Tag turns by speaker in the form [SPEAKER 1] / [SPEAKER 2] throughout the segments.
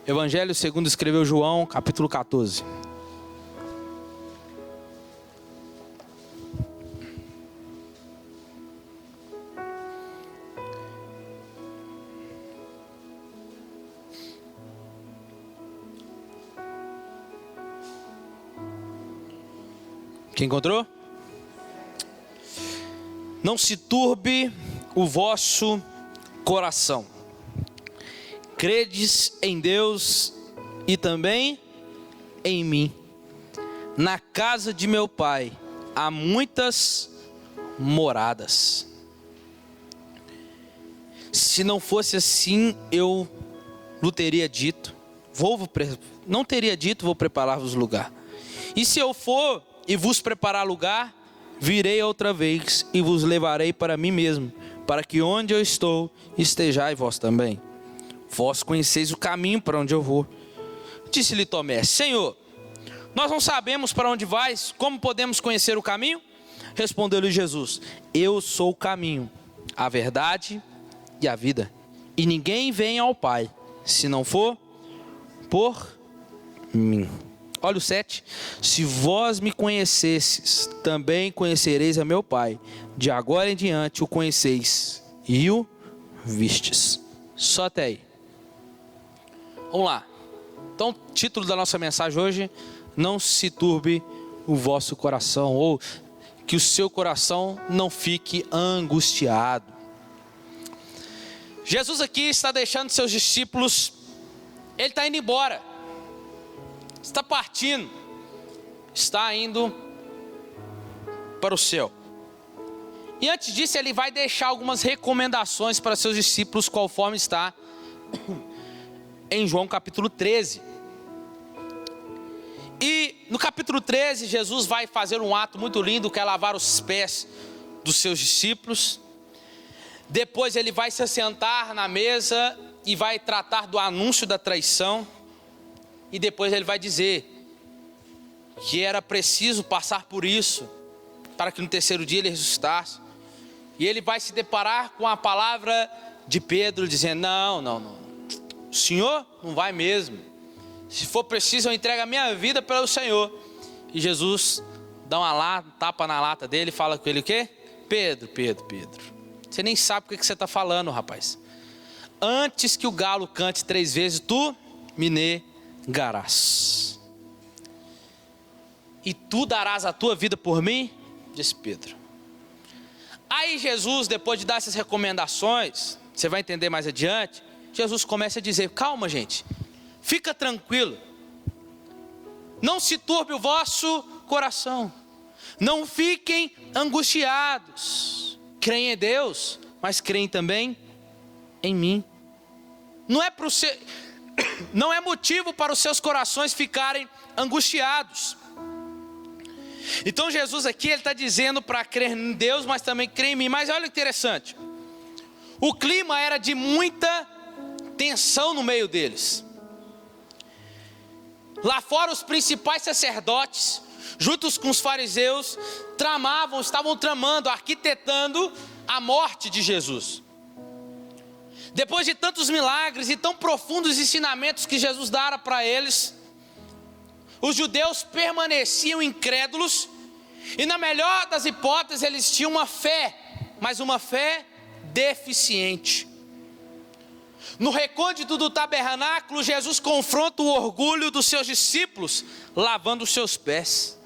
[SPEAKER 1] Evangelho segundo escreveu João, capítulo 14. Quem encontrou? Não se turbe o vosso coração. Credes em Deus e também em mim. Na casa de meu pai há muitas moradas. Se não fosse assim, eu não teria dito. Não teria dito, vou preparar-vos lugar. E se eu for e vos preparar lugar, virei outra vez e vos levarei para mim mesmo, para que onde eu estou, estejais vós também. Vós conheceis o caminho para onde eu vou. Disse-lhe Tomé: Senhor, nós não sabemos para onde vais, como podemos conhecer o caminho? Respondeu-lhe Jesus: Eu sou o caminho, a verdade e a vida. E ninguém vem ao Pai, se não for por mim. Olha o 7. Se vós me conhecesses, também conhecereis a meu Pai. De agora em diante o conheceis e o vistes. Só até aí. Vamos lá. Então, o título da nossa mensagem hoje: não se turbe o vosso coração, ou que o seu coração não fique angustiado. Jesus aqui está deixando seus discípulos, ele está indo embora, está partindo, está indo para o céu. E antes disso ele vai deixar algumas recomendações para seus discípulos, conforme está em João capítulo 13. E no capítulo 13 Jesus vai fazer um ato muito lindo, que é lavar os pés dos seus discípulos. Depois ele vai se assentar na mesa e vai tratar do anúncio da traição. E depois ele vai dizer que era preciso passar por isso, para que no terceiro dia ele ressuscitasse. E ele vai se deparar com a palavra de Pedro, dizendo: não, o Senhor não vai mesmo. Se for preciso eu entrego a minha vida pelo Senhor. E Jesus dá um tapa na lata dele e fala com ele o quê? Pedro, você nem sabe o que você está falando, rapaz. Antes que o galo cante 3 vezes, tu me negarás. E tu darás a tua vida por mim? Disse Pedro. Aí Jesus, depois de dar essas recomendações, você vai entender mais adiante, Jesus começa a dizer: calma, gente, fica tranquilo, não se turbe o vosso coração, não fiquem angustiados. Creem em Deus, mas creem também em mim. Não é motivo para os seus corações ficarem angustiados. Então Jesus aqui ele está dizendo para crer em Deus, mas também crer em mim. Mas olha que interessante, o clima era de muita tensão no meio deles. Lá fora os principais sacerdotes, juntos com os fariseus, estavam tramando, arquitetando a morte de Jesus. Depois de tantos milagres e tão profundos ensinamentos que Jesus dara para eles, os judeus permaneciam incrédulos, e na melhor das hipóteses eles tinham uma fé, mas uma fé deficiente. No recôndito do tabernáculo, Jesus confronta o orgulho dos seus discípulos, lavando os seus pés.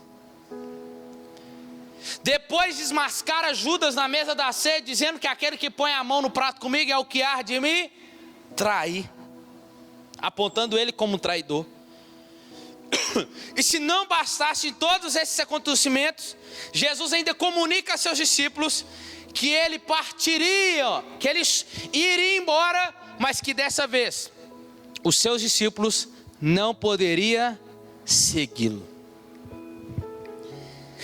[SPEAKER 1] Depois desmascara Judas na mesa da ceia, dizendo que aquele que põe a mão no prato comigo é o que há de me trair, apontando ele como um traidor. E se não bastassem todos esses acontecimentos, Jesus ainda comunica a seus discípulos que ele partiria, que eles iriam embora, mas que dessa vez os seus discípulos não poderiam segui-lo.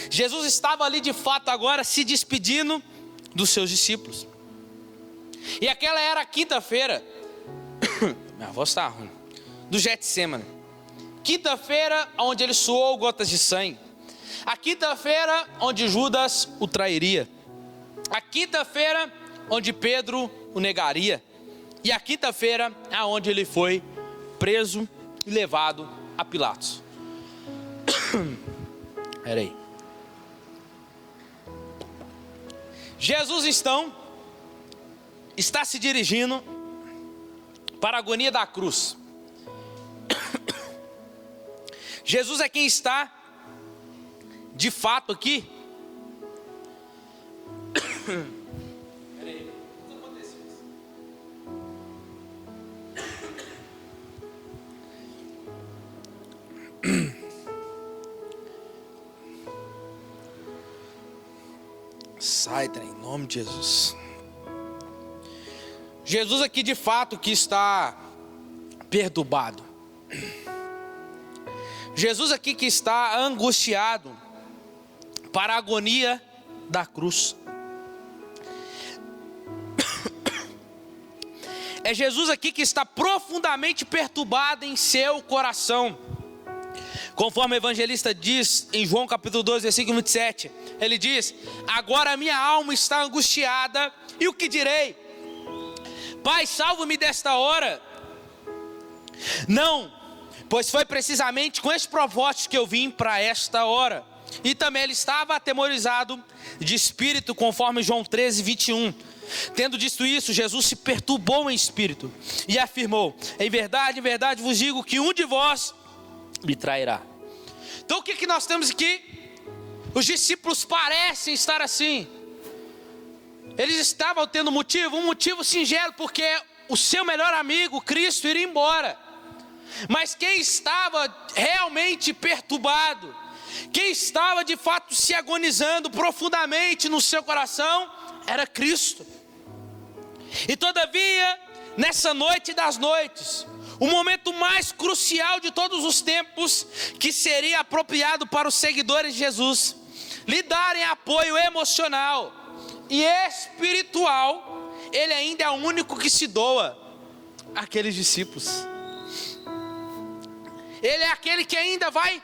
[SPEAKER 1] Jesus estava ali de fato agora se despedindo dos seus discípulos. E aquela era a quinta-feira, minha voz está ruim, do Getsemane. Quinta-feira onde ele suou gotas de sangue. A quinta-feira onde Judas o trairia. A quinta-feira onde Pedro o negaria. E a quinta-feira aonde ele foi preso e levado a Pilatos. Espera aí. Jesus então está se dirigindo para a agonia da cruz. Jesus é quem está, de fato, aqui. Peraí, o que aconteceu? Sai, trem, em nome de Jesus. Jesus aqui, de fato, que está perturbado. Jesus aqui que está angustiado para a agonia da cruz. É Jesus aqui que está profundamente perturbado em seu coração. Conforme o evangelista diz em João capítulo 12, versículo 27, ele diz: agora a minha alma está angustiada, e o que direi? Pai, salva-me desta hora. Não, pois foi precisamente com esse propósito que eu vim para esta hora. E também ele estava atemorizado de espírito, conforme João 13, 21. Tendo dito isso, Jesus se perturbou em espírito e afirmou: em verdade vos digo que um de vós me trairá. Então o que nós temos aqui? Os discípulos parecem estar assim. Eles estavam tendo um motivo singelo, porque o seu melhor amigo, Cristo, iria embora. Mas quem estava realmente perturbado, quem estava de fato se agonizando profundamente no seu coração, era Cristo. E todavia, nessa noite das noites, o momento mais crucial de todos os tempos, que seria apropriado para os seguidores de Jesus lhe darem apoio emocional e espiritual, ele ainda é o único que se doa àqueles discípulos. Ele é aquele que ainda vai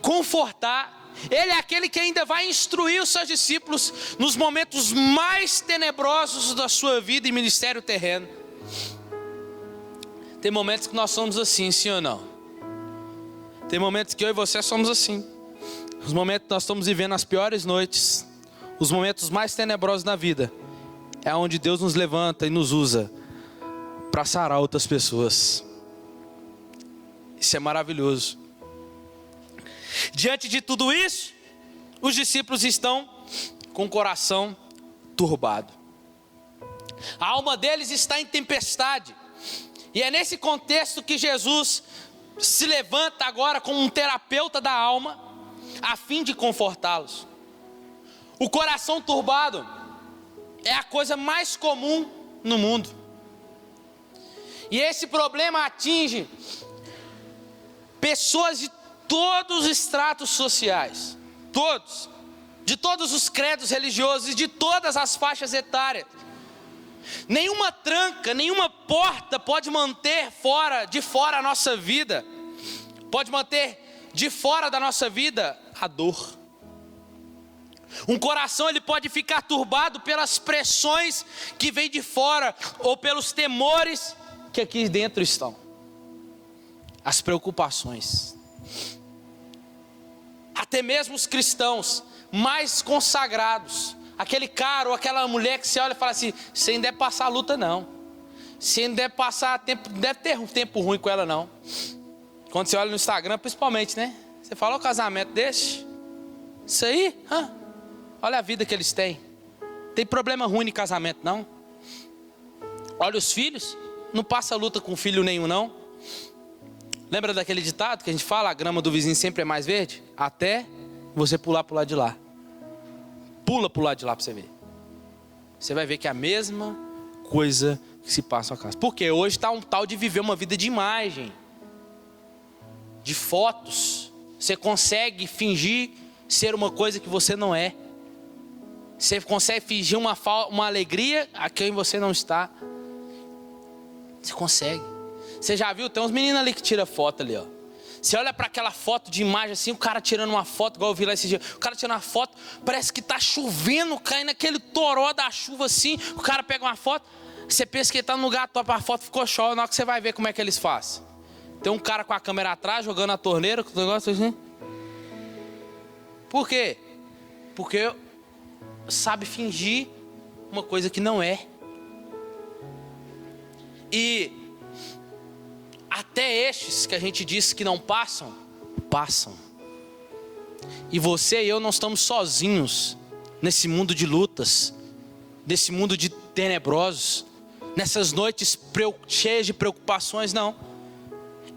[SPEAKER 1] confortar, ele é aquele que ainda vai instruir os seus discípulos nos momentos mais tenebrosos da sua vida e ministério terreno. Tem momentos que nós somos assim, sim ou não? Tem momentos que eu e você somos assim. Os momentos que nós estamos vivendo as piores noites, os momentos mais tenebrosos da vida, é onde Deus nos levanta e nos usa para sarar outras pessoas. Isso é maravilhoso. Diante de tudo isso, os discípulos estão com o coração turbado. A alma deles está em tempestade. E é nesse contexto que Jesus se levanta agora como um terapeuta da alma, a fim de confortá-los. O coração turbado é a coisa mais comum no mundo. E esse problema atinge pessoas de todos os estratos sociais, todos, de todos os credos religiosos e de todas as faixas etárias. Nenhuma tranca, nenhuma porta pode manter de fora a nossa vida, pode manter de fora da nossa vida a dor. Um coração ele pode ficar turbado pelas pressões que vêm de fora ou pelos temores que aqui dentro estão. As preocupações. Até mesmo os cristãos mais consagrados, aquele cara ou aquela mulher que você olha e fala assim: você ainda deve passar a luta não, você ainda deve passar tempo, deve ter um tempo ruim com ela não. Quando você olha no Instagram principalmente, né? Você fala: o casamento desse, isso aí, olha a vida que eles têm. Tem problema ruim em casamento não. Olha os filhos, não passa luta com filho nenhum não. Lembra daquele ditado que a gente fala: a grama do vizinho sempre é mais verde? Até você pular pro lado de lá. Pula pro lado de lá para você ver. Você vai ver que é a mesma coisa que se passa na sua casa. Porque hoje está um tal de viver uma vida de imagem, de fotos. Você consegue fingir ser uma coisa que você não é. Você consegue fingir uma alegria a quem você não está. Você consegue. Você já viu? Tem uns meninos ali que tiram foto ali, ó. Você olha para aquela foto de imagem assim, o cara tirando uma foto, igual eu vi lá esse dia. O cara tirando uma foto, parece que tá chovendo, caindo aquele toró da chuva assim. O cara pega uma foto, você pensa que ele tá no lugar top, a foto ficou show. Na hora que você vai ver como é que eles fazem, Tem um cara com a câmera atrás jogando a torneira, com o negócio assim. Por quê? Porque sabe fingir uma coisa que não é. E até estes que a gente diz que não passam, passam. E você e eu não estamos sozinhos nesse mundo de lutas, nesse mundo de tenebrosos, nessas noites cheias de preocupações, não.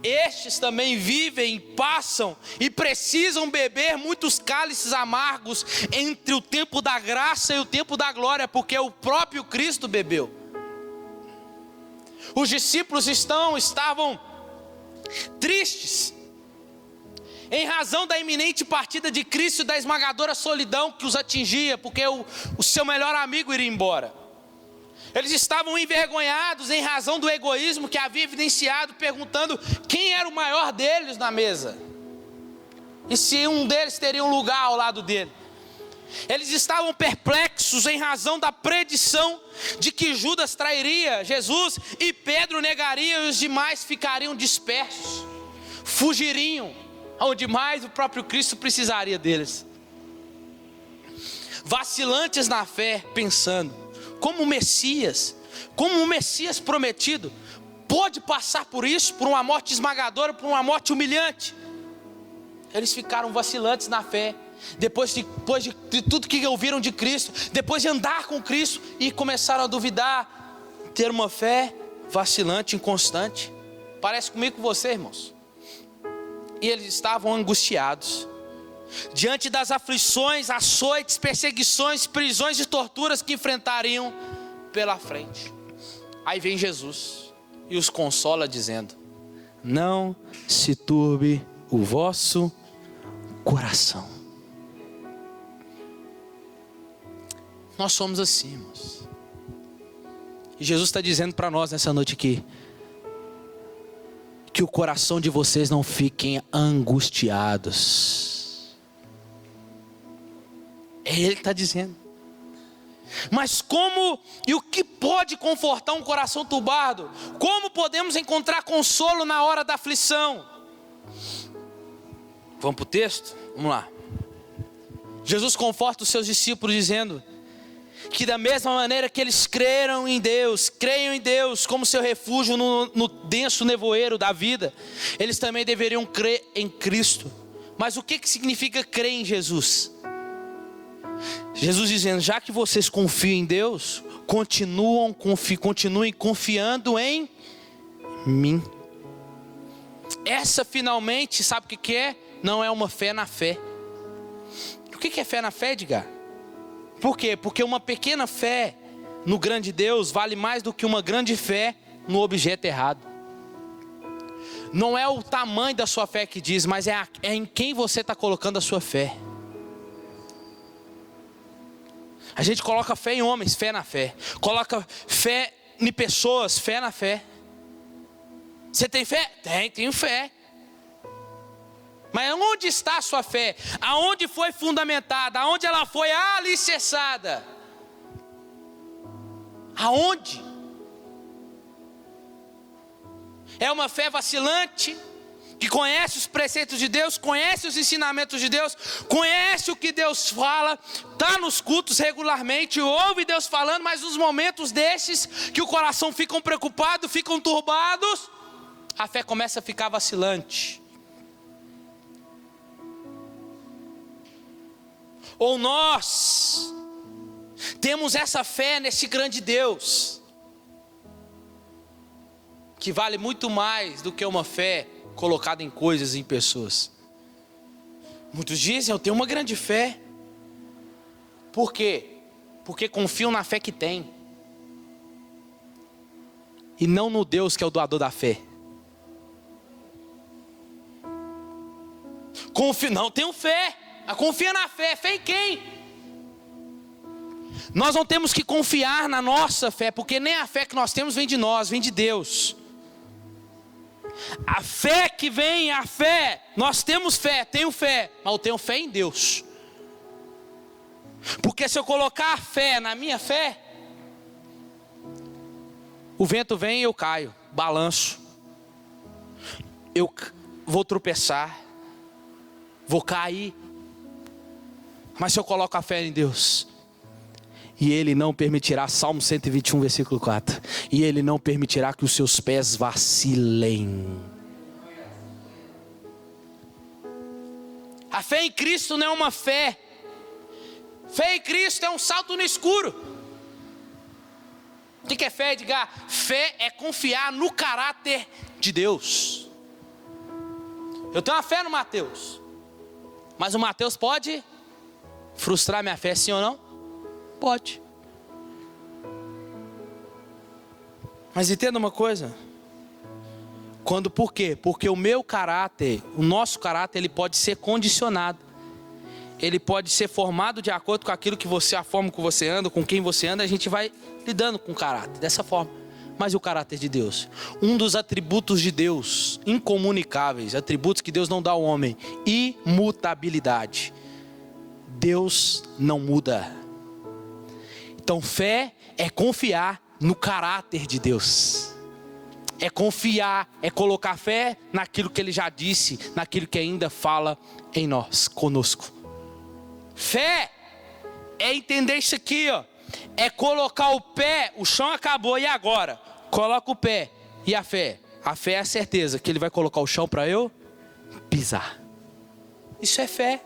[SPEAKER 1] Estes também vivem, passam e precisam beber muitos cálices amargos entre o tempo da graça e o tempo da glória, porque o próprio Cristo bebeu. Os discípulos estavam tristes em razão da iminente partida de Cristo e da esmagadora solidão que os atingia, porque o seu melhor amigo iria embora. Eles estavam envergonhados em razão do egoísmo que havia evidenciado, perguntando quem era o maior deles na mesa, e se um deles teria um lugar ao lado dele. Eles estavam perplexos em razão da predição de que Judas trairia Jesus e Pedro negaria, e os demais ficariam dispersos, fugiriam aonde mais o próprio Cristo precisaria deles. Vacilantes na fé, pensando como o Messias prometido pode passar por isso, por uma morte esmagadora, por uma morte humilhante. Eles ficaram vacilantes na fé, depois de tudo que ouviram de Cristo, depois de andar com Cristo, e começaram a duvidar, ter uma fé vacilante, inconstante. Parece comigo com você, irmãos. E eles estavam angustiados diante das aflições, açoites, perseguições, prisões e torturas que enfrentariam pela frente. Aí vem Jesus e os consola dizendo: não se turbe o vosso coração. Nós somos assim, irmãos. E Jesus está dizendo para nós nessa noite aqui, que o coração de vocês não fiquem angustiados. É Ele que está dizendo. Mas como e o que pode confortar um coração turbado? Como podemos encontrar consolo na hora da aflição? Vamos para o texto? Vamos lá. Jesus conforta os seus discípulos dizendo que da mesma maneira que eles creiam em Deus como seu refúgio no denso nevoeiro da vida, eles também deveriam crer em Cristo. Mas o que significa crer em Jesus? Jesus dizendo: já que vocês confiam em Deus, continuem confiando em mim. Essa finalmente, sabe o que é? Não é uma fé na fé. O que é fé na fé, Edgar? Por quê? Porque uma pequena fé no grande Deus vale mais do que uma grande fé no objeto errado. Não é o tamanho da sua fé que diz, mas é em quem você está colocando a sua fé. A gente coloca fé em homens, fé na fé. Coloca fé em pessoas, fé na fé. Você tem fé? Tenho fé. Mas onde está a sua fé? Aonde foi fundamentada? Aonde ela foi alicerçada? Aonde? É uma fé vacilante, que conhece os preceitos de Deus, conhece os ensinamentos de Deus, conhece o que Deus fala, está nos cultos regularmente, ouve Deus falando, mas nos momentos desses, que o coração fica preocupado, ficam turbados, a fé começa a ficar vacilante. Ou nós temos essa fé nesse grande Deus, que vale muito mais do que uma fé colocada em coisas e em pessoas. Muitos dizem: eu tenho uma grande fé. Por quê? Porque confiam na fé que tem, e não no Deus que é o doador da fé. Não tenho fé. Confia na fé. Fé em quem? Nós não temos que confiar na nossa fé, porque nem a fé que nós temos vem de nós, vem de Deus. A fé que vem, a fé, nós temos fé, tenho fé, mas eu tenho fé em Deus. Porque se eu colocar a fé na minha fé, o vento vem e eu caio, balanço. eu vou tropeçar, vou cair. Mas se eu coloco a fé em Deus, e Ele não permitirá, Salmo 121, versículo 4, e Ele não permitirá que os seus pés vacilem. A fé em Cristo não é uma fé. Fé em Cristo é um salto no escuro. O que é fé, Edgar? Fé é confiar no caráter de Deus. Eu tenho uma fé no Mateus, mas o Mateus pode frustrar minha fé, sim ou não? Pode. Mas entenda uma coisa. Por quê? Porque o meu caráter, o nosso caráter, ele pode ser condicionado. Ele pode ser formado de acordo com aquilo que você, a forma que você anda, com quem você anda, a gente vai lidando com o caráter, dessa forma. Mas e o caráter de Deus? Um dos atributos de Deus, incomunicáveis, atributos que Deus não dá ao homem, imutabilidade. Deus não muda. Então fé é confiar no caráter de Deus. É confiar, é colocar fé naquilo que Ele já disse, naquilo que ainda fala em nós, conosco. Fé é entender isso aqui, ó. É colocar o pé, o chão acabou, e agora? Coloca o pé, e a fé? A fé é a certeza que Ele vai colocar o chão para eu pisar. Isso é fé.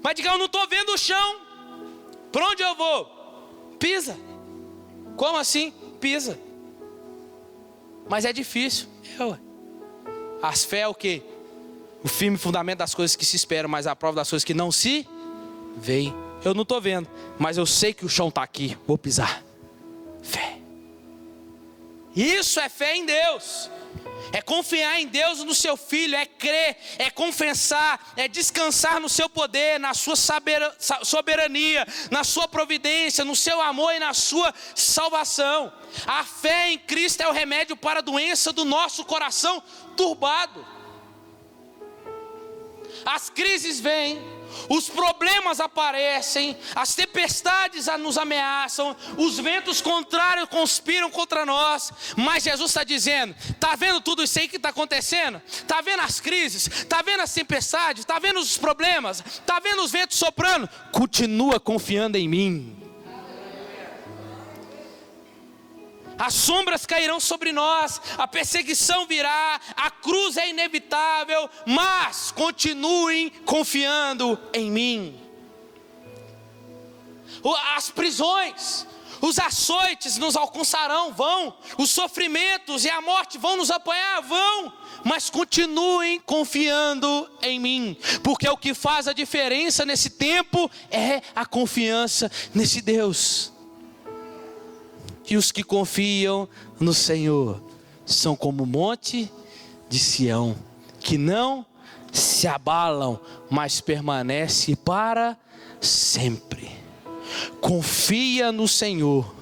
[SPEAKER 1] Mas diga, eu não estou vendo o chão. Para onde eu vou? Pisa. Como assim? Pisa. Mas é difícil. As fé é o quê? O firme fundamento das coisas que se esperam, mas a prova das coisas que não se veem. Eu não estou vendo, mas eu sei que o chão está aqui. Vou pisar. Fé. Isso é fé em Deus. É confiar em Deus, no seu Filho, é crer, é confessar, é descansar no seu poder, na sua soberania, na sua providência, no seu amor e na sua salvação. A fé em Cristo é o remédio para a doença do nosso coração turbado. As crises vêm, os problemas aparecem, as tempestades nos ameaçam, os ventos contrários conspiram contra nós, mas Jesus está dizendo, está vendo tudo isso aí que está acontecendo? Está vendo as crises? Está vendo as tempestades? Está vendo os problemas? Está vendo os ventos soprando? Continua confiando em mim. As sombras cairão sobre nós, a perseguição virá, a cruz é inevitável, mas continuem confiando em mim. As prisões, os açoites nos alcançarão, vão. Os sofrimentos e a morte vão nos apanhar, vão. Mas continuem confiando em mim, porque o que faz a diferença nesse tempo é a confiança nesse Deus. E os que confiam no Senhor são como o monte de Sião, que não se abalam, mas permanece para sempre. Confia no Senhor,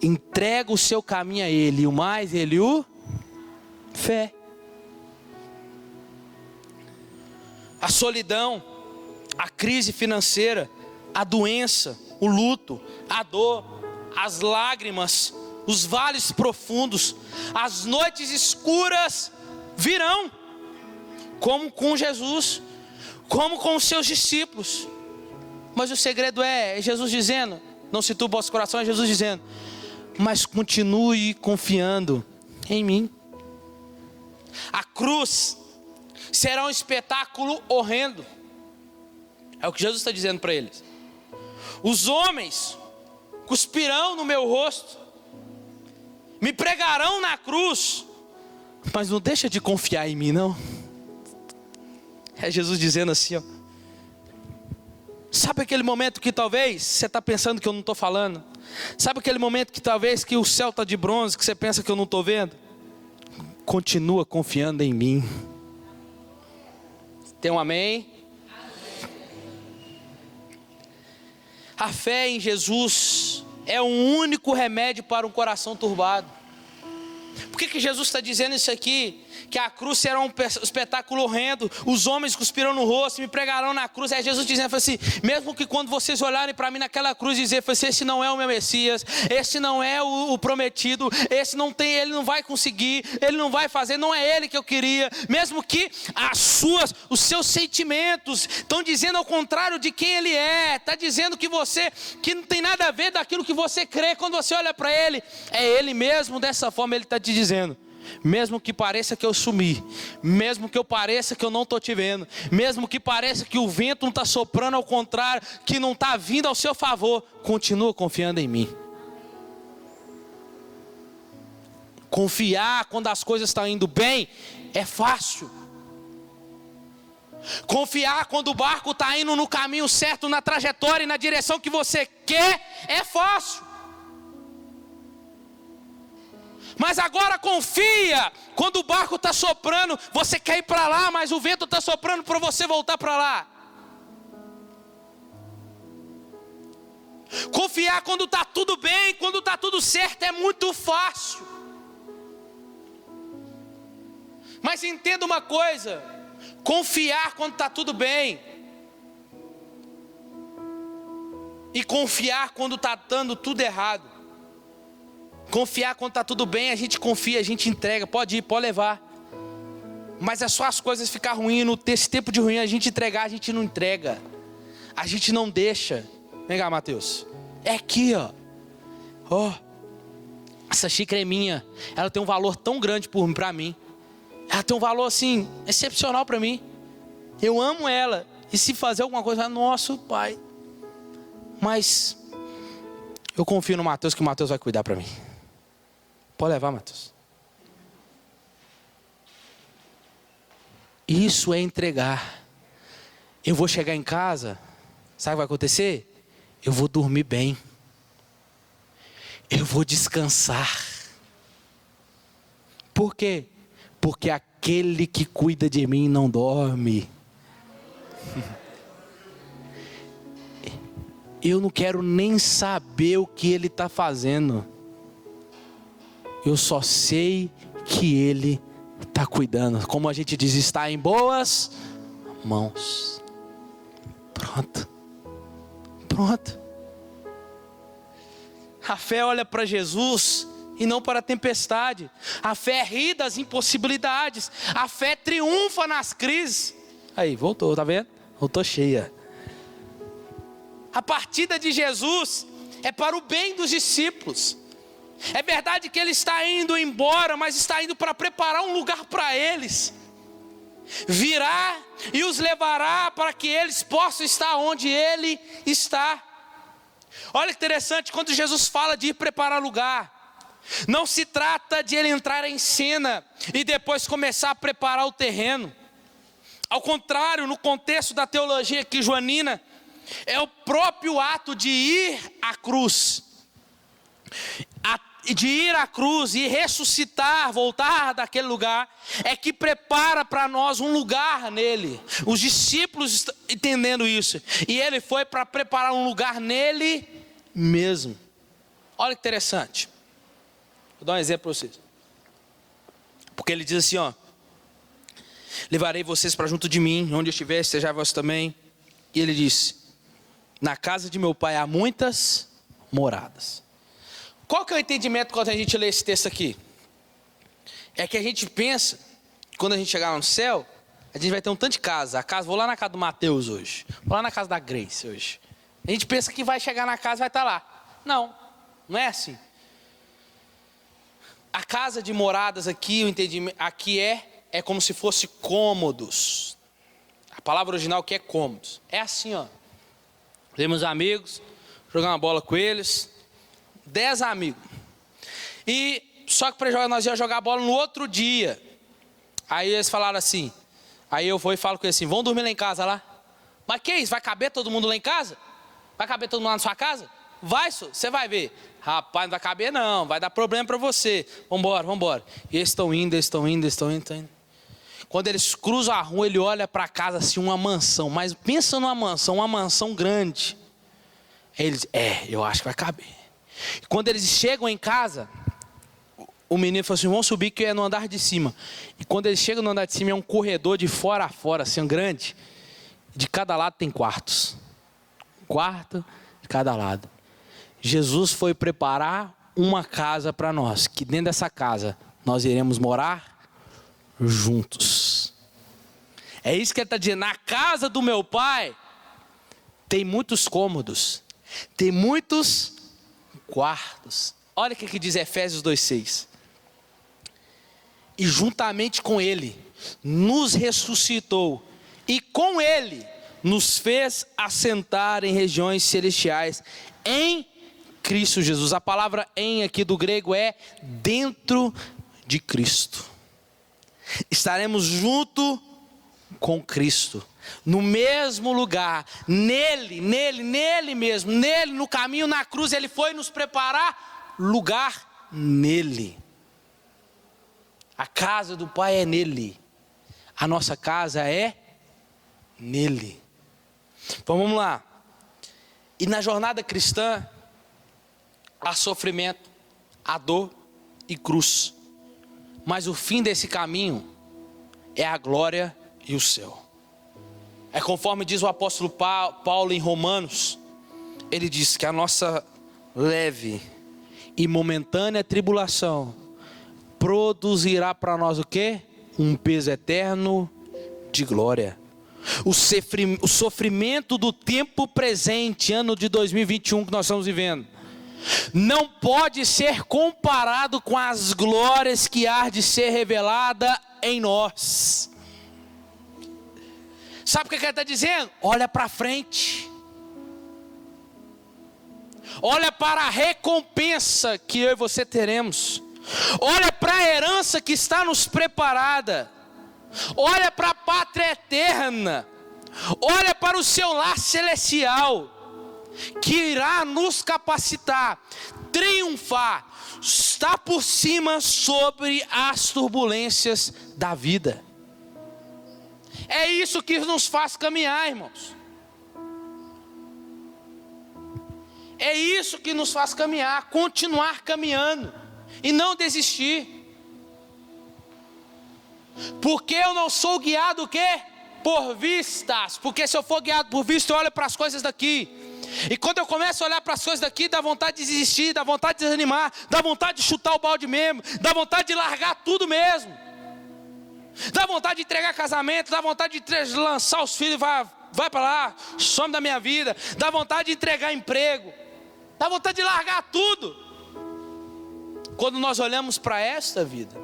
[SPEAKER 1] entrega o seu caminho a Ele, e o mais Ele o fé. A solidão, a crise financeira, a doença, o luto, a dor, as lágrimas, os vales profundos, as noites escuras virão, como com Jesus, como com os seus discípulos. Mas o segredo é Jesus dizendo, não se turbe o vosso coração, é Jesus dizendo, mas continue confiando em mim. A cruz será um espetáculo horrendo, é o que Jesus está dizendo para eles. Os homens cuspirão no meu rosto, me pregarão na cruz, mas não deixa de confiar em mim, não. É Jesus dizendo assim, ó. Sabe aquele momento que talvez você está pensando que eu não estou falando? Sabe aquele momento que talvez que o céu está de bronze, que você pensa que eu não estou vendo? Continua confiando em mim. Tem um amém? A fé em Jesus é um único remédio para um coração turbado. Por que Jesus está dizendo isso aqui? que a cruz será um espetáculo horrendo, os homens cuspirão no rosto, me pregarão na cruz. É Jesus dizendo assim, mesmo que quando vocês olharem para mim naquela cruz e dizer assim, esse não é o meu Messias, esse não é o prometido, esse não tem, ele não vai conseguir, ele não vai fazer, não é ele que eu queria, mesmo que os seus sentimentos estão dizendo ao contrário de quem ele é, está dizendo que não tem nada a ver daquilo que você crê, quando você olha para ele, é ele mesmo, dessa forma ele está te dizendo, mesmo que pareça que eu sumi, mesmo que eu pareça que eu não estou te vendo, mesmo que pareça que o vento não está soprando ao contrário, que não está vindo ao seu favor, continua confiando em mim. Confiar quando as coisas estão indo bem é fácil. Confiar quando o barco está indo no caminho certo, na trajetória e na direção que você quer, é fácil. Mas agora confia quando o barco está soprando, você quer ir para lá, mas o vento está soprando para você voltar para lá. Confiar quando está tudo bem, quando está tudo certo, é muito fácil. Mas entenda uma coisa, confiar quando está tudo bem e confiar quando está dando tudo errado. Confiar quando está tudo bem, a gente confia, a gente entrega, pode ir, pode levar. Mas é só as coisas ficar ruins, nesse tempo de ruim a gente entregar, a gente não entrega. A gente não deixa. Vem cá, Mateus. É aqui, ó. Essa xícara é minha. Ela tem um valor tão grande para mim. Ela tem um valor assim, excepcional para mim. Eu amo ela. E se fazer alguma coisa, nosso pai. Mas eu confio no Mateus, que o Mateus vai cuidar para mim. Pode levar, Mateus. Isso é entregar. Eu vou chegar em casa, sabe o que vai acontecer? Eu vou dormir bem. Eu vou descansar. Por quê? Porque aquele que cuida de mim não dorme. Eu não quero nem saber o que ele está fazendo. Eu só sei que ele está cuidando. Como a gente diz, está em boas mãos. Pronto. A fé olha para Jesus e não para a tempestade. A fé ri das impossibilidades. A fé triunfa nas crises. Aí, voltou, tá vendo? Voltou cheia. A partida de Jesus é para o bem dos discípulos. É verdade que ele está indo embora, mas está indo para preparar um lugar para eles. Virá e os levará para que eles possam estar onde ele está. Olha que interessante, quando Jesus fala de ir preparar lugar, não se trata de ele entrar em cena e depois começar a preparar o terreno. Ao contrário, no contexto da teologia aqui joanina, é o próprio ato de ir à cruz, de ir à cruz e ressuscitar, voltar daquele lugar, é que prepara para nós um lugar nele. Os discípulos estão entendendo isso, e ele foi para preparar um lugar nele mesmo. Olha que interessante, vou dar um exemplo para vocês, porque ele diz assim, levarei vocês para junto de mim, onde eu estiver, esteja vós também. E ele disse, na casa de meu pai há muitas moradas. Qual que é o entendimento quando a gente lê esse texto aqui? É que a gente pensa, quando a gente chegar no céu, a gente vai ter um tanto de casa. Vou lá na casa do Mateus hoje, vou lá na casa da Grace hoje. A gente pensa que vai chegar na casa e vai estar lá. Não é assim. A casa de moradas aqui, o entendimento aqui é como se fosse cômodos. A palavra original que é cômodos. É assim, temos amigos, jogar uma bola com eles, 10 amigos. E só que para jogar, nós íamos jogar bola no outro dia. Aí eles falaram assim, aí eu vou e falo com eles assim, vão dormir lá em casa lá. Mas que isso, vai caber todo mundo lá em casa? Vai caber todo mundo lá na sua casa? Vai, você vai ver. Rapaz, não vai caber não, vai dar problema para você. Vambora. E eles estão indo. Quando eles cruzam a rua, ele olha para casa assim, uma mansão. Mas pensa numa mansão, uma mansão grande. Eles, eu acho que vai caber. Quando eles chegam em casa, o menino falou assim, vamos subir que é no andar de cima. E quando ele chega no andar de cima, é um corredor de fora a fora, assim, grande. De cada lado tem quartos. Quarto de cada lado. Jesus foi preparar uma casa para nós, que dentro dessa casa nós iremos morar juntos. É isso que ele está dizendo, na casa do meu pai tem muitos cômodos, tem muitos quartos. Olha o que diz Efésios 2,6. E juntamente com ele, nos ressuscitou, e com ele, nos fez assentar em regiões celestiais, em Cristo Jesus. A palavra em aqui do grego é dentro de Cristo. Estaremos junto com Cristo, no mesmo lugar, nele mesmo, nele, no caminho, na cruz, ele foi nos preparar lugar nele. A casa do Pai é nele, a nossa casa é nele. Então vamos lá. E na jornada cristã, há sofrimento, há dor e cruz. Mas o fim desse caminho é a glória e o céu. É conforme diz o apóstolo Paulo em Romanos. Ele diz que a nossa leve e momentânea tribulação produzirá para nós o quê? Um peso eterno de glória. O sofrimento do tempo presente, ano de 2021 que nós estamos vivendo, não pode ser comparado com as glórias que há de ser revelada em nós. Sabe o que ele está dizendo? Olha para frente. Olha para a recompensa que eu e você teremos. Olha para a herança que está nos preparada. Olha para a pátria eterna. Olha para o seu lar celestial, que irá nos capacitar, triunfar, estar por cima sobre as turbulências da vida. É isso que nos faz caminhar, irmãos. É isso que nos faz caminhar, continuar caminhando e não desistir. Porque eu não sou guiado o quê? Por vistas. Porque se eu for guiado por vista, eu olho para as coisas daqui. E quando eu começo a olhar para as coisas daqui, dá vontade de desistir, dá vontade de desanimar, dá vontade de chutar o balde mesmo, dá vontade de largar tudo mesmo. Dá vontade de entregar casamento, dá vontade de lançar os filhos, vai para lá, some da minha vida. Dá vontade de entregar emprego, dá vontade de largar tudo. Quando nós olhamos para esta vida,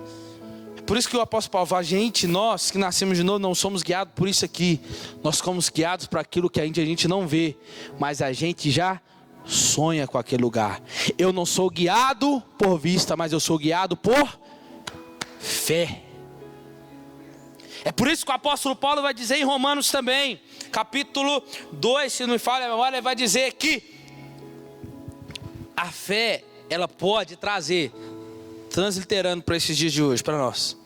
[SPEAKER 1] por isso que o apóstolo Paulo fala, nós que nascemos de novo não somos guiados por isso aqui. Nós somos guiados para aquilo que a gente não vê, mas a gente já sonha com aquele lugar. Eu não sou guiado por vista, mas eu sou guiado por fé. É por isso que o apóstolo Paulo vai dizer em Romanos também, capítulo 2, se não me falha a memória, ele vai dizer que a fé, ela pode trazer, transliterando para esses dias de hoje, para nós,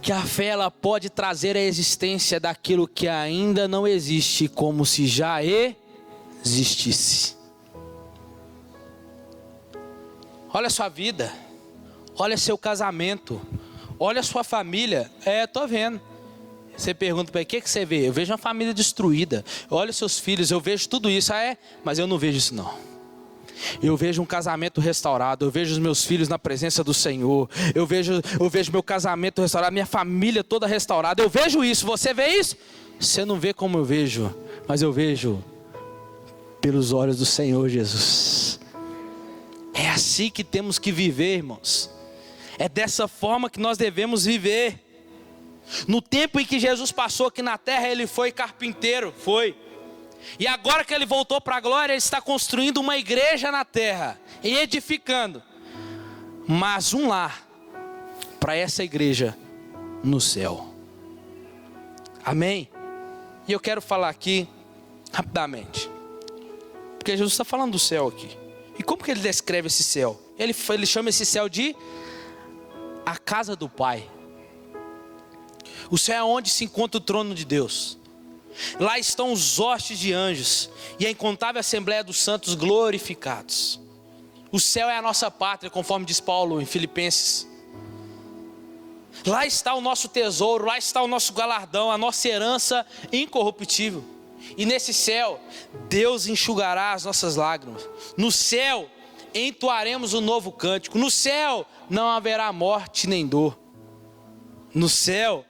[SPEAKER 1] que a fé, ela pode trazer a existência daquilo que ainda não existe, como se já existisse. Olha a sua vida, olha seu casamento, olha a sua família. Estou vendo. Você pergunta para ele, o que você vê? Eu vejo uma família destruída. Olha os seus filhos, eu vejo tudo isso. Mas eu não vejo isso não. Eu vejo um casamento restaurado, eu vejo os meus filhos na presença do Senhor, eu vejo meu casamento restaurado, minha família toda restaurada, eu vejo isso. Você vê isso? Você não vê como eu vejo, mas eu vejo pelos olhos do Senhor Jesus. É assim que temos que viver, irmãos. É dessa forma que nós devemos viver. No tempo em que Jesus passou aqui na terra, ele foi carpinteiro, e agora que ele voltou para a glória, ele está construindo uma igreja na terra, e edificando, mas um lar para essa igreja no céu. Amém? E eu quero falar aqui rapidamente, porque Jesus está falando do céu aqui. E como que ele descreve esse céu? Ele chama esse céu de a casa do Pai. O céu é onde se encontra o trono de Deus. Lá estão os hostes de anjos e a incontável assembleia dos santos glorificados. O céu é a nossa pátria, conforme diz Paulo em Filipenses. Lá está o nosso tesouro, lá está o nosso galardão, a nossa herança incorruptível. E nesse céu, Deus enxugará as nossas lágrimas. No céu, entoaremos um novo cântico. No céu, não haverá morte nem dor. No céu,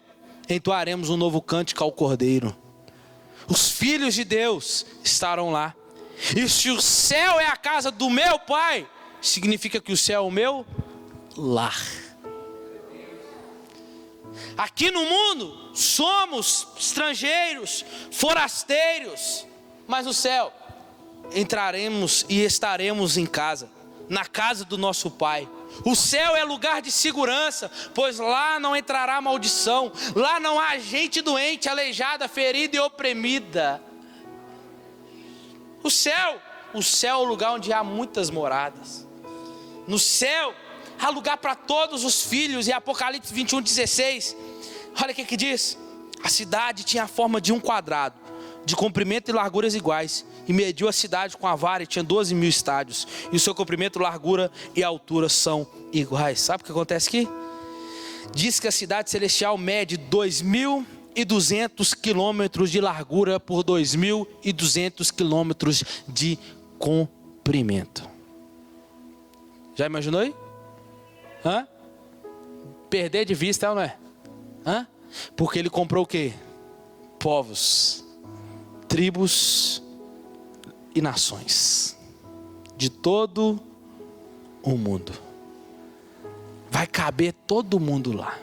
[SPEAKER 1] entoaremos um novo cântico ao Cordeiro. Os filhos de Deus estarão lá. E se o céu é a casa do meu Pai, significa que o céu é o meu lar. Aqui no mundo somos estrangeiros, forasteiros, mas no céu entraremos e estaremos em casa, na casa do nosso Pai. O céu é lugar de segurança, pois lá não entrará maldição, lá não há gente doente, aleijada, ferida e oprimida. O céu é o lugar onde há muitas moradas. No céu há lugar para todos os filhos. E Apocalipse 21:16, olha o que diz: a cidade tinha a forma de um quadrado, de comprimento e larguras iguais, e mediu a cidade com a vara e tinha 12.000 estádios, e o seu comprimento, largura e altura são iguais. Sabe o que acontece aqui? Diz que a cidade celestial mede 2.200 quilômetros de largura por 2.200 quilômetros de comprimento. Já imaginou aí? Perder de vista, não é? Porque ele comprou o quê? Povos, tribos e nações de todo o mundo. Vai caber todo mundo lá.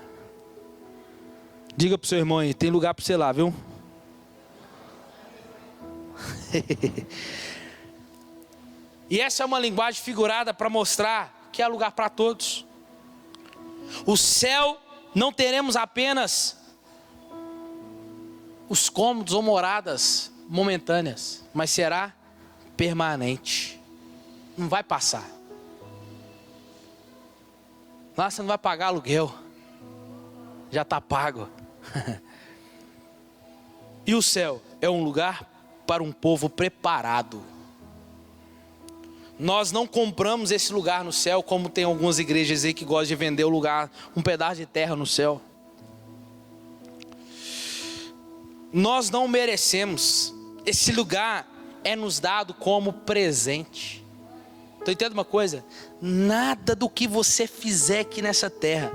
[SPEAKER 1] Diga para o seu irmão aí, tem lugar para você lá, viu? E essa é uma linguagem figurada para mostrar que há lugar para todos. O céu não teremos apenas os cômodos ou moradas momentâneas, mas será permanente. Não vai passar. Lá você não vai pagar aluguel, já está pago. E o céu é um lugar para um povo preparado. Nós não compramos esse lugar no céu, como tem algumas igrejas aí que gostam de vender o lugar, um pedaço de terra no céu. Nós não merecemos. Esse lugar é nos dado como presente. Então entenda uma coisa: nada do que você fizer aqui nessa terra,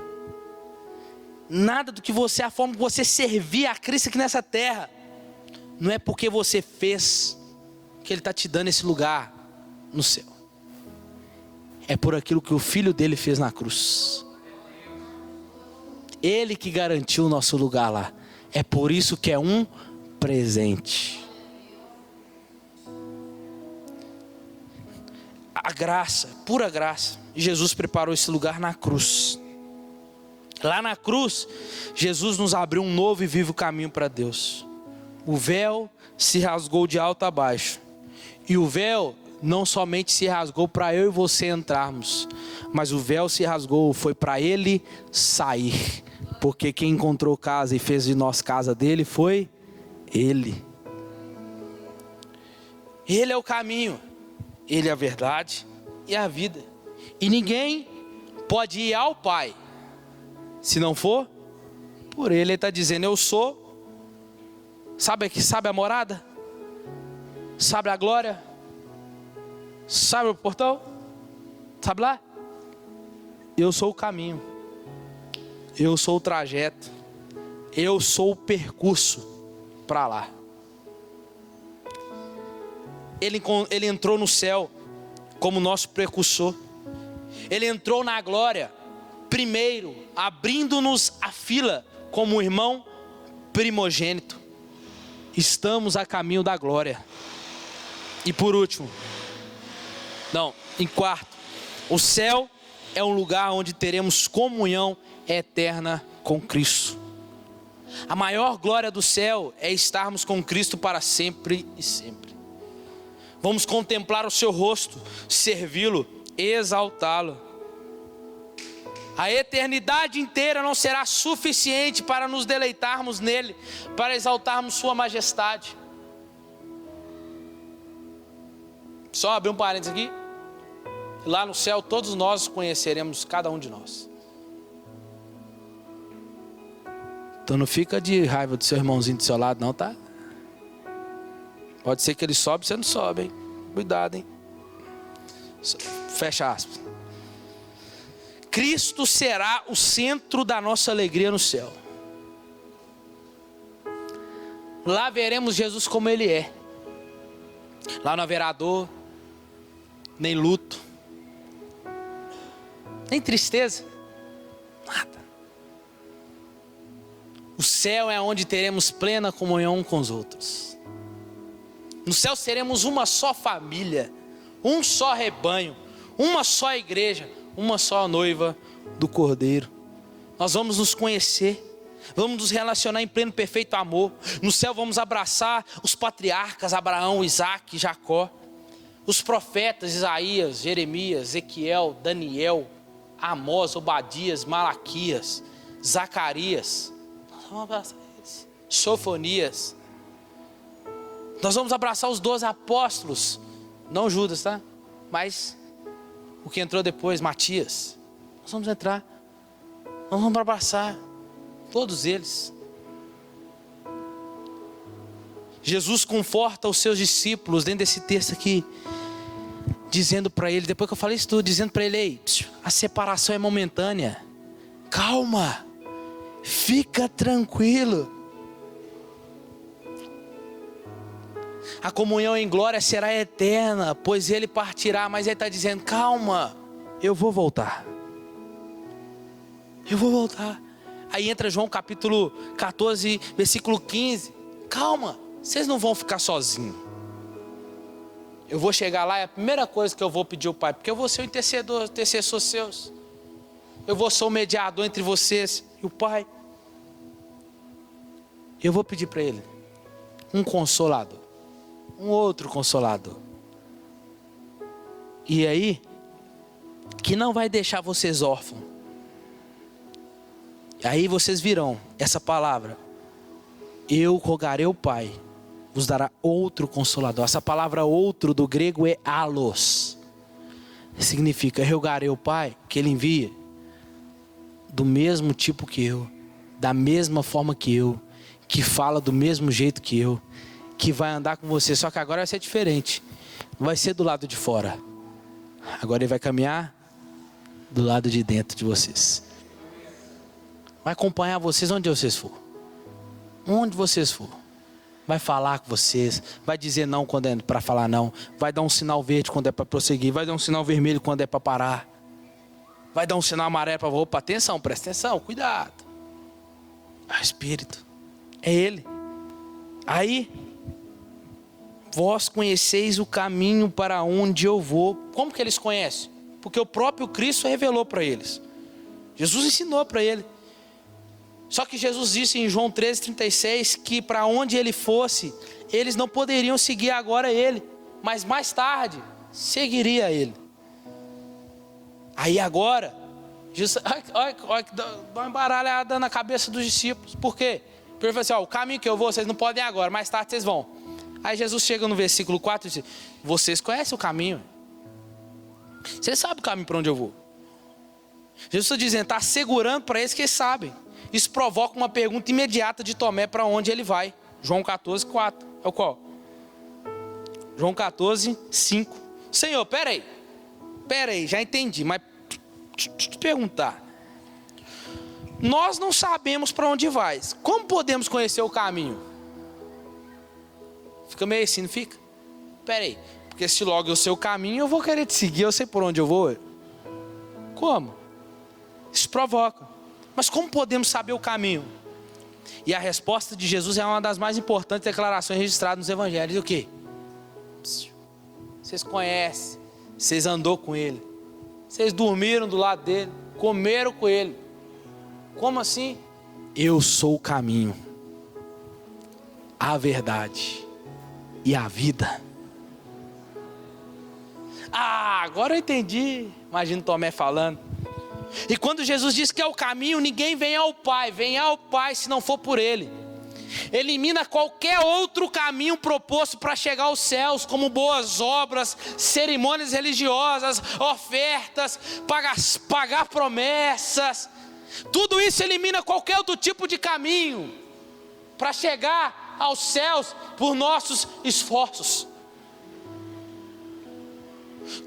[SPEAKER 1] nada do que você, a forma que você servir a Cristo aqui nessa terra, não é porque você fez que Ele está te dando esse lugar no céu. É por aquilo que o Filho dele fez na cruz. Ele que garantiu o nosso lugar lá. É por isso que é um presente. A graça, pura graça. Jesus preparou esse lugar na cruz. Lá na cruz, Jesus nos abriu um novo e vivo caminho para Deus. O véu se rasgou de alto a baixo. E o véu não somente se rasgou para eu e você entrarmos, mas o véu se rasgou, foi para Ele sair. Porque quem encontrou casa e fez de nós casa dele foi Ele. Ele é o caminho, Ele é a verdade e a vida. E ninguém pode ir ao Pai se não for por Ele. Ele está dizendo: eu sou. Sabe a morada? Sabe a glória? Sabe o portão? Sabe lá? Eu sou o caminho. Eu sou o trajeto. Eu sou o percurso para lá. Ele entrou no céu como nosso precursor. Ele entrou na glória primeiro, abrindo-nos a fila como um irmão primogênito. Estamos a caminho da glória. E por último, em quarto, o céu é um lugar onde teremos comunhão eterna com Cristo. A maior glória do céu é estarmos com Cristo para sempre e sempre. Vamos contemplar o seu rosto, servi-lo, exaltá-lo. A eternidade inteira não será suficiente para nos deleitarmos nele, para exaltarmos sua majestade. Só abrir um parênteses aqui. Lá no céu todos nós conheceremos cada um de nós. Então não fica de raiva do seu irmãozinho do seu lado não, tá? Pode ser que ele sobe e você não sobe, hein? Cuidado, hein? Fecha aspas. Cristo será o centro da nossa alegria no céu. Lá veremos Jesus como Ele é. Lá não haverá dor, nem luto, nem tristeza, nada. O céu é onde teremos plena comunhão com os outros. No céu seremos uma só família, um só rebanho, uma só igreja, uma só noiva do Cordeiro. Nós vamos nos conhecer, vamos nos relacionar em pleno perfeito amor. No céu vamos abraçar os patriarcas Abraão, Isaac, Jacó, os profetas Isaías, Jeremias, Ezequiel, Daniel, Amós, Obadias, Malaquias, Zacarias. Nós vamos abraçar eles. Sofonias. Nós vamos abraçar os 12 apóstolos, não Judas, tá? Mas o que entrou depois, Matias. Nós vamos entrar, nós vamos abraçar todos eles. Jesus conforta os seus discípulos dentro desse texto aqui, dizendo para ele, depois que eu falei isso tudo, dizendo para ele: ei, a separação é momentânea, calma, fica tranquilo. A comunhão em glória será eterna, pois ele partirá. Mas ele está dizendo: calma, eu vou voltar. Eu vou voltar. Aí entra João capítulo 14, versículo 15. Calma, vocês não vão ficar sozinhos. Eu vou chegar lá, é a primeira coisa que eu vou pedir ao Pai, porque eu vou ser o intercessor seus. Eu vou ser o mediador entre vocês e o Pai. Eu vou pedir para Ele um consolador, um outro consolador. E aí, que não vai deixar vocês órfãos. Aí vocês virão essa palavra: eu rogarei ao Pai, vos dará outro consolador. Essa palavra outro do grego é alos. Significa: eu rogarei ao Pai que Ele envia do mesmo tipo que eu, da mesma forma que eu, que fala do mesmo jeito que eu, que vai andar com você. Só que agora vai ser diferente. Não vai ser do lado de fora. Agora Ele vai caminhar do lado de dentro de vocês. Vai acompanhar vocês onde vocês for. Onde vocês for. Vai falar com vocês. Vai dizer não quando é para falar não. Vai dar um sinal verde quando é para prosseguir. Vai dar um sinal vermelho quando é para parar. Vai dar um sinal amarelo para opa, atenção, presta atenção, cuidado. É o Espírito. É Ele. Aí, vós conheceis o caminho para onde eu vou. Como que eles conhecem? Porque o próprio Cristo revelou para eles. Jesus ensinou para ele. Só que Jesus disse em João 13:36 que para onde ele fosse, eles não poderiam seguir agora ele, mas mais tarde seguiria ele. Aí agora, Jesus, olha, dá uma embaralhada na cabeça dos discípulos. Por quê? Porque ele falou assim: ó, o caminho que eu vou, vocês não podem agora, mais tarde vocês vão. Aí Jesus chega no versículo 4 e diz: vocês conhecem o caminho, vocês sabem o caminho para onde eu vou. Jesus está dizendo, está assegurando para eles que eles sabem. Isso provoca uma pergunta imediata de Tomé para onde ele vai. João 14:4. É o qual? João 14:5. Senhor, peraí, já entendi, mas deixa eu te perguntar. Nós não sabemos para onde vais. Como podemos conhecer o caminho? Fica meio assim, não fica? Peraí, porque se logo eu sei o caminho, eu vou querer te seguir, eu sei por onde eu vou. Como? Isso provoca. Mas como podemos saber o caminho? E a resposta de Jesus é uma das mais importantes declarações registradas nos evangelhos. E o quê? Vocês conhecem, vocês andou com ele, vocês dormiram do lado dele, comeram com ele. Como assim? Eu sou o caminho, a verdade e a vida. Agora eu entendi. Imagina Tomé falando. E quando Jesus diz que é o caminho, ninguém vem ao Pai se não for por Ele. Elimina qualquer outro caminho proposto para chegar aos céus, como boas obras, cerimônias religiosas, ofertas, pagar promessas. Tudo isso elimina qualquer outro tipo de caminho para chegar aos céus por nossos esforços.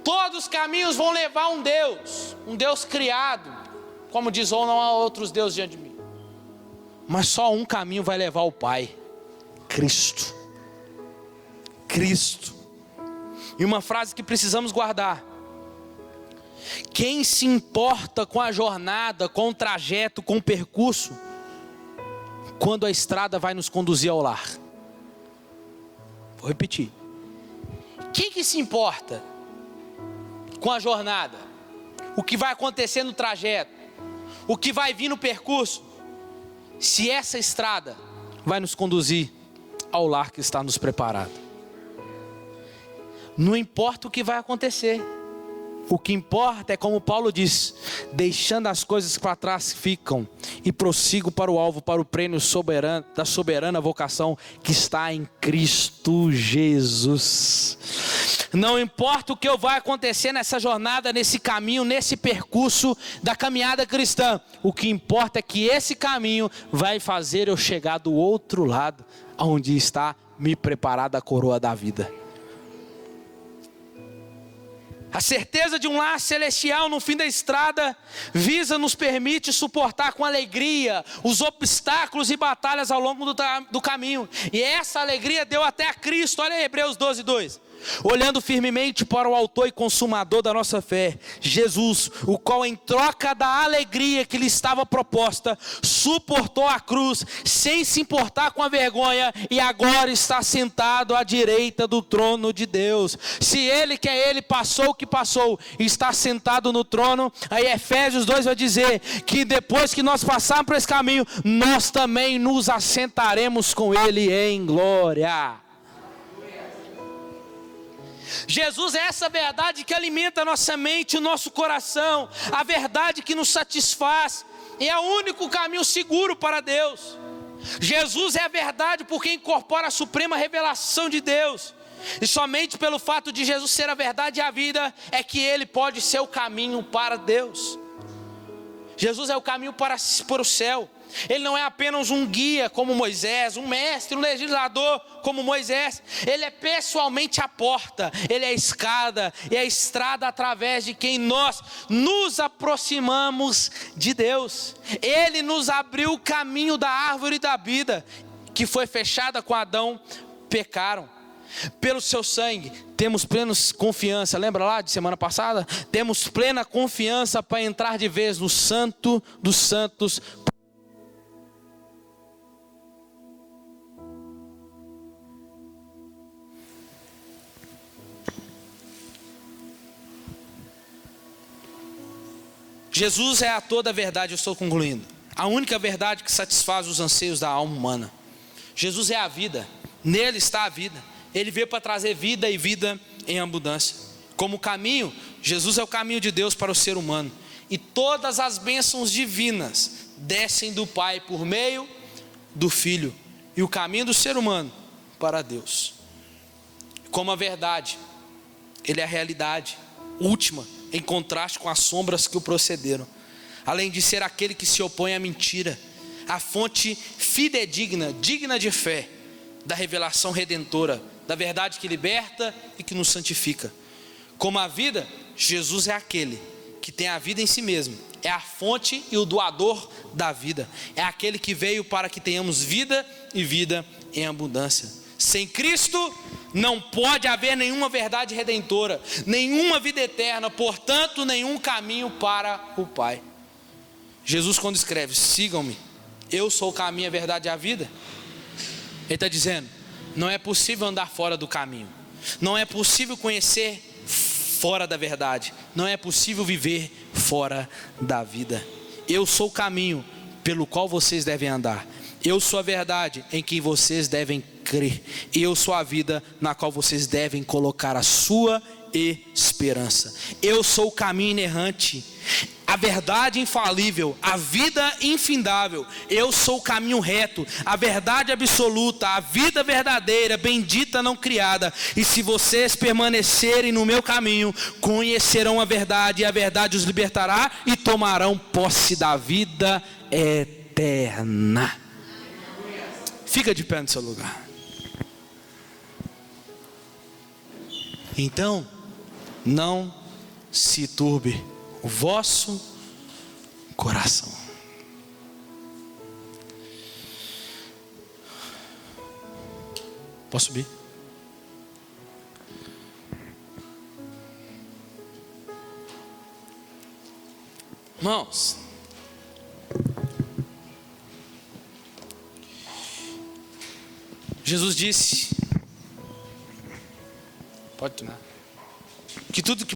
[SPEAKER 1] Todos os caminhos vão levar a um Deus criado, como diz, ou não há outros deuses diante de mim. Mas só um caminho vai levar ao Pai: Cristo. Cristo. E uma frase que precisamos guardar: quem se importa com a jornada, com o trajeto, com o percurso, quando a estrada vai nos conduzir ao lar? Vou repetir. Quem que se importa com a jornada, o que vai acontecer no trajeto, o que vai vir no percurso, se essa estrada vai nos conduzir ao lar que está nos preparado? Não importa o que vai acontecer, o que importa é, como Paulo diz, deixando as coisas para trás ficam e prossigo para o alvo, para o prêmio da soberana vocação que está em Cristo Jesus. Não importa o que vai acontecer nessa jornada, nesse caminho, nesse percurso da caminhada cristã, o que importa é que esse caminho vai fazer eu chegar do outro lado, onde está me preparada a coroa da vida. A certeza de um lar celestial no fim da estrada nos permite suportar com alegria os obstáculos e batalhas ao longo do caminho. E essa alegria deu até a Cristo. Olha aí, Hebreus 12:2. Olhando firmemente para o autor e consumador da nossa fé, Jesus, o qual em troca da alegria que lhe estava proposta, suportou a cruz, sem se importar com a vergonha, e agora está sentado à direita do trono de Deus. Se ele, que é ele, passou o que passou, e está sentado no trono, aí Efésios 2 vai dizer, que depois que nós passarmos por esse caminho, nós também nos assentaremos com ele em glória. Jesus é essa verdade que alimenta a nossa mente, o nosso coração, a verdade que nos satisfaz, e é o único caminho seguro para Deus. Jesus é a verdade porque incorpora a suprema revelação de Deus, e somente pelo fato de Jesus ser a verdade e a vida, é que Ele pode ser o caminho para Deus. Jesus é o caminho para o céu. Ele não é apenas um guia como Moisés, um mestre, um legislador como Moisés. Ele é pessoalmente a porta, ele é a escada e a estrada através de quem nós nos aproximamos de Deus. Ele nos abriu o caminho da árvore da vida, que foi fechada com Adão, pecaram. Pelo seu sangue temos plena confiança, lembra lá de semana passada? Temos plena confiança para entrar de vez no Santo dos Santos. Jesus é a toda a verdade, eu estou concluindo. A única verdade que satisfaz os anseios da alma humana. Jesus é a vida, nele está a vida. Ele veio para trazer vida e vida em abundância. Como caminho, Jesus é o caminho de Deus para o ser humano. E todas as bênçãos divinas descem do Pai por meio do Filho. E o caminho do ser humano para Deus. Como a verdade, ele é a realidade última, em contraste com as sombras que o procederam. Além de ser aquele que se opõe à mentira, a fonte fidedigna, digna de fé, da revelação redentora, da verdade que liberta e que nos santifica. Como a vida, Jesus é aquele que tem a vida em si mesmo, é a fonte e o doador da vida, é aquele que veio para que tenhamos vida e vida em abundância. Sem Cristo não pode haver nenhuma verdade redentora, nenhuma vida eterna, portanto nenhum caminho para o Pai. Jesus, quando escreve, sigam-me, eu sou o caminho, a verdade e a vida, ele está dizendo, não é possível andar fora do caminho, não é possível conhecer fora da verdade, não é possível viver fora da vida. Eu sou o caminho pelo qual vocês devem andar, eu sou a verdade em que vocês devem crer, e eu sou a vida na qual vocês devem colocar a sua esperança. Eu sou o caminho inerrante, a verdade infalível, a vida infindável. Eu sou o caminho reto, a verdade absoluta, a vida verdadeira, bendita, não criada. E se vocês permanecerem no meu caminho, conhecerão a verdade, e a verdade os libertará, e tomarão posse da vida eterna. Fica de pé no seu lugar. Então, não se turbe o vosso coração. Posso subir? Irmãos, Jesus disse, pode tornar, que tudo que